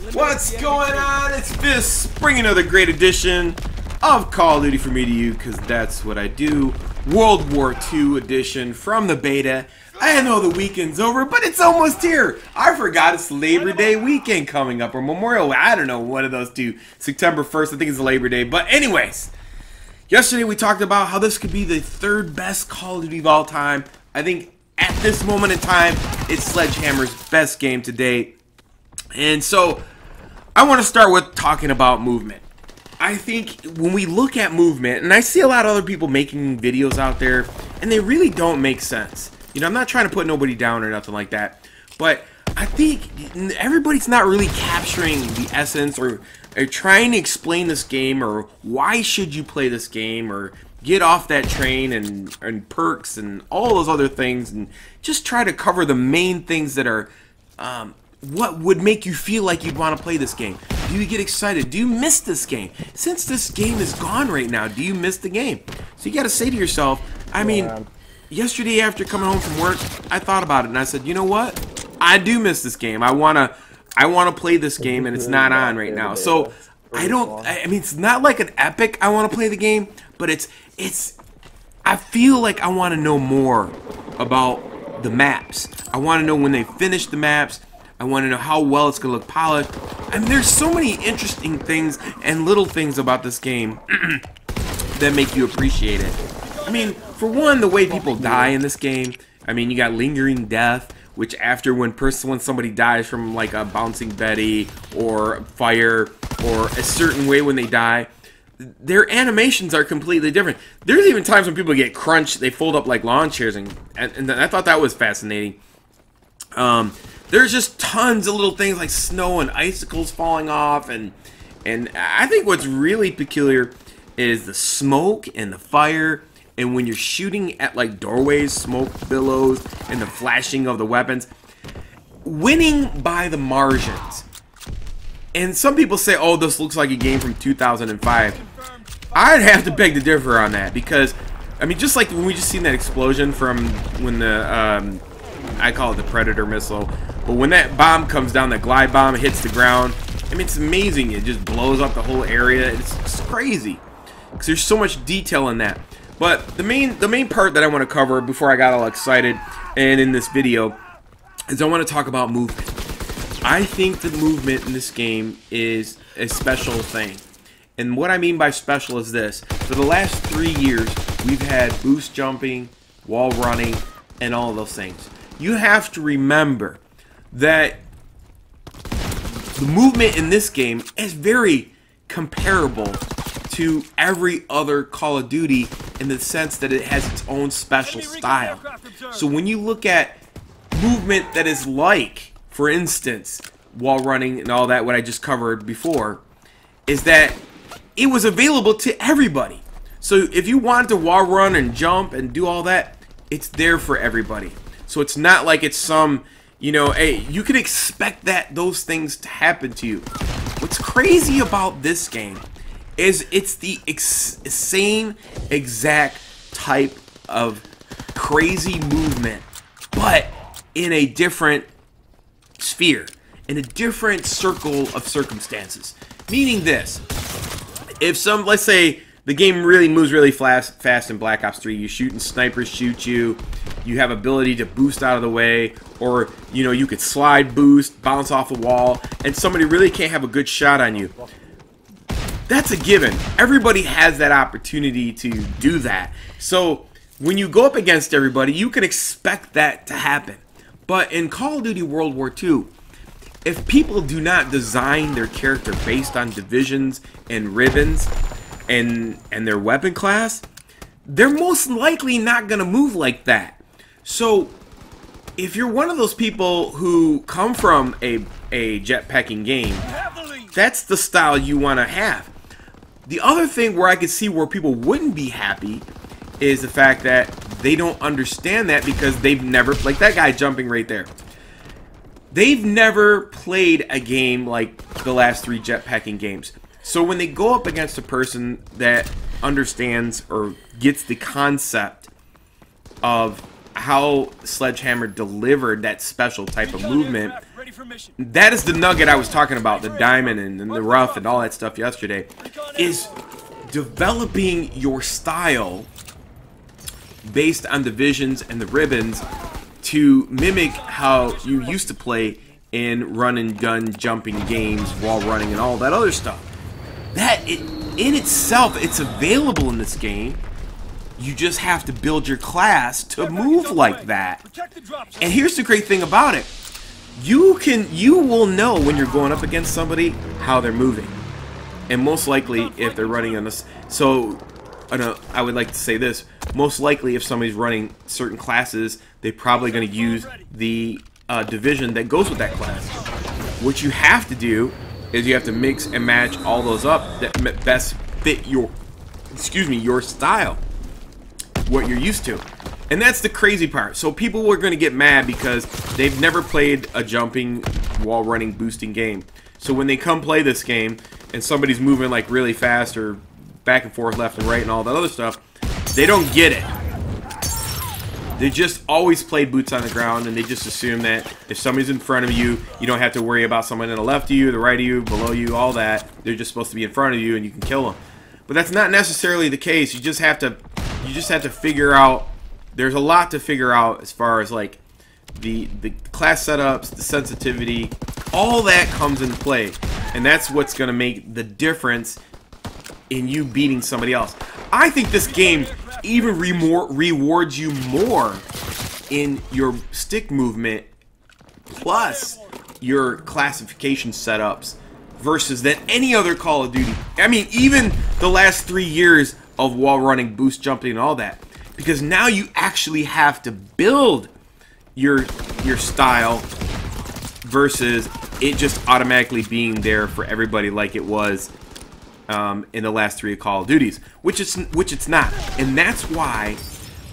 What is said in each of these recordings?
What's going on? It's Fist bringing another great edition of Call of Duty from me to you, because that's what I do. World War II edition from the beta. I know the weekend's over, but it's almost here. I forgot it's Labor Day weekend coming up, or Memorial. I don't know, one of those two. September 1st, I think it's Labor Day. But anyways, yesterday we talked about how this could be the third best Call of Duty of all time. I think at this moment in time, it's Sledgehammer's best game to date. And so, I want to start with talking about movement. I think when we look at movement, and I see a lot of other people making videos out there, and they really don't make sense. You know, I'm not trying to put nobody down or nothing like that, but I think everybody's not really capturing the essence or trying to explain this game, or why should you play this game, or get off that train, and perks and all those other things, and just try to cover the main things that are what would make you feel like you'd want to play this game. Do you get excited? Do you miss this game? Since this game is gone right now, do you miss the game? So you got to say to yourself, I mean, yesterday after coming home from work, I thought about it and I said, you know what? I do miss this game. I wanna play this game, and it's not on right now. So I mean, it's not like an epic I want to play the game, but I feel like I want to know more about the maps. I want to know when they finish the maps. I want to know how well it's going to look polished. I mean, there's so many interesting things and little things about this game that make you appreciate it. I mean, for one, the way people die in this game. I mean, you got lingering death, which after when somebody dies from like a bouncing Betty or fire or a certain way when they die, their animations are completely different. There's even times when people get crunched, they fold up like lawn chairs, and I thought that was fascinating. There's just tons of little things like snow and icicles falling off, and I think what's really peculiar is the smoke and the fire, and when you're shooting at like doorways, smoke billows, and the flashing of the weapons. Winning by the margins. And some people say, oh, this looks like a game from 2005. I'd have to beg to differ on that, because, I mean, just like when we just seen that explosion from when the, I call it the Predator missile, but when that bomb comes down, that glide bomb hits the ground, I mean, it's amazing. It just blows up the whole area. It's crazy, because there's so much detail in that. But the main part that I want to cover before I got all excited and in this video is I want to talk about movement. I think the movement in this game is a special thing. And what I mean by special is this. For the last 3 years, we've had boost jumping, wall running, and all of those things. You have to remember that the movement in this game is very comparable to every other Call of Duty in the sense that it has its own special style. So when you look at movement that is like, for instance, wall running and all that, what I just covered before, is that it was available to everybody. So if you wanted to wall run and jump and do all that, it's there for everybody. So it's not like it's some, you know, hey, you can expect those things to happen to you. What's crazy about this game is it's the same exact type of crazy movement, but in a different sphere, in a different circle of circumstances. Meaning this, if let's say the game really moves really fast in Black Ops 3, you shoot and snipers shoot you, you have ability to boost out of the way, or you know, you could slide boost, bounce off a wall, and somebody really can't have a good shot on you. That's a given. Everybody has that opportunity to do that. So when you go up against everybody, you can expect that to happen. But in Call of Duty World War II, if people do not design their character based on divisions and ribbons and their weapon class, they're most likely not going to move like that. So if you're one of those people who come from a jetpacking game, that's the style you want to have. The other thing where I could see where people wouldn't be happy is the fact that they don't understand that, because they've never, like that guy jumping right there, they've never played a game like the last 3 jetpacking games. So when they go up against a person that understands or gets the concept of how Sledgehammer delivered that special type of movement, that is the nugget I was talking about, the diamond and the rough and all that stuff yesterday, is developing your style based on the visions and the ribbons to mimic how you used to play in run and gun jumping games, wall running and all that other stuff. That in itself, it's available in this game. You just have to build your class to move like that. And here's the great thing about it. You will know when you're going up against somebody how they're moving. And most likely if they're running on this. So I would like to say this. Most likely if somebody's running certain classes, they're probably going to use the division that goes with that class. What you have to do is you have to mix and match all those up that best fit your style, what you're used to. And that's the crazy part. So people are going to get mad because they've never played a jumping, wall running, boosting game. So when they come play this game and somebody's moving like really fast or back and forth, left and right and all that other stuff, they don't get it. They just always played boots on the ground, and they just assume that if somebody's in front of you, you don't have to worry about someone to the left of you, the right of you, below you, all that. They're just supposed to be in front of you, and you can kill them. But that's not necessarily the case. You just have to figure out. There's a lot to figure out as far as like the class setups, the sensitivity, all that comes into play, and that's what's going to make the difference in you beating somebody else. I think this game even rewards you more in your stick movement plus your classification setups versus than any other Call of Duty. I mean, even the last 3 years of wall running, boost jumping, and all that. Because now you actually have to build your style versus it just automatically being there for everybody like it was in the last 3 Call of Duties, which it's not. And that's why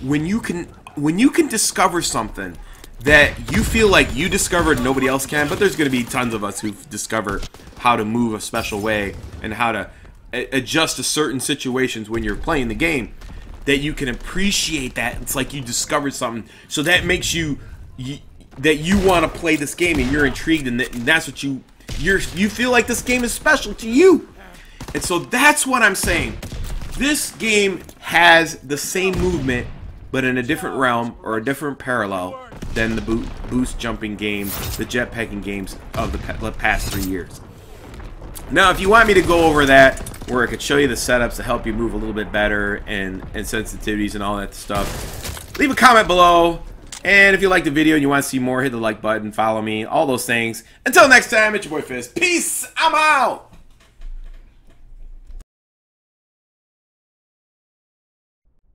when you can discover something that you feel like you discovered nobody else can, but there's going to be tons of us who've discovered how to move a special way and how to adjust to certain situations when you're playing the game, that you can appreciate that. It's like you discovered something, so that makes you that you want to play this game and you're intrigued, and that's what you feel like this game is special to you. And so that's what I'm saying. This game has the same movement, but in a different realm or a different parallel than the boost jumping games, the jetpacking games of the past 3 years. Now, if you want me to go over that, where I could show you the setups to help you move a little bit better and sensitivities and all that stuff, leave a comment below. And if you like the video and you want to see more, hit the like button, follow me, all those things. Until next time, it's your boy Fizz. Peace. I'm out.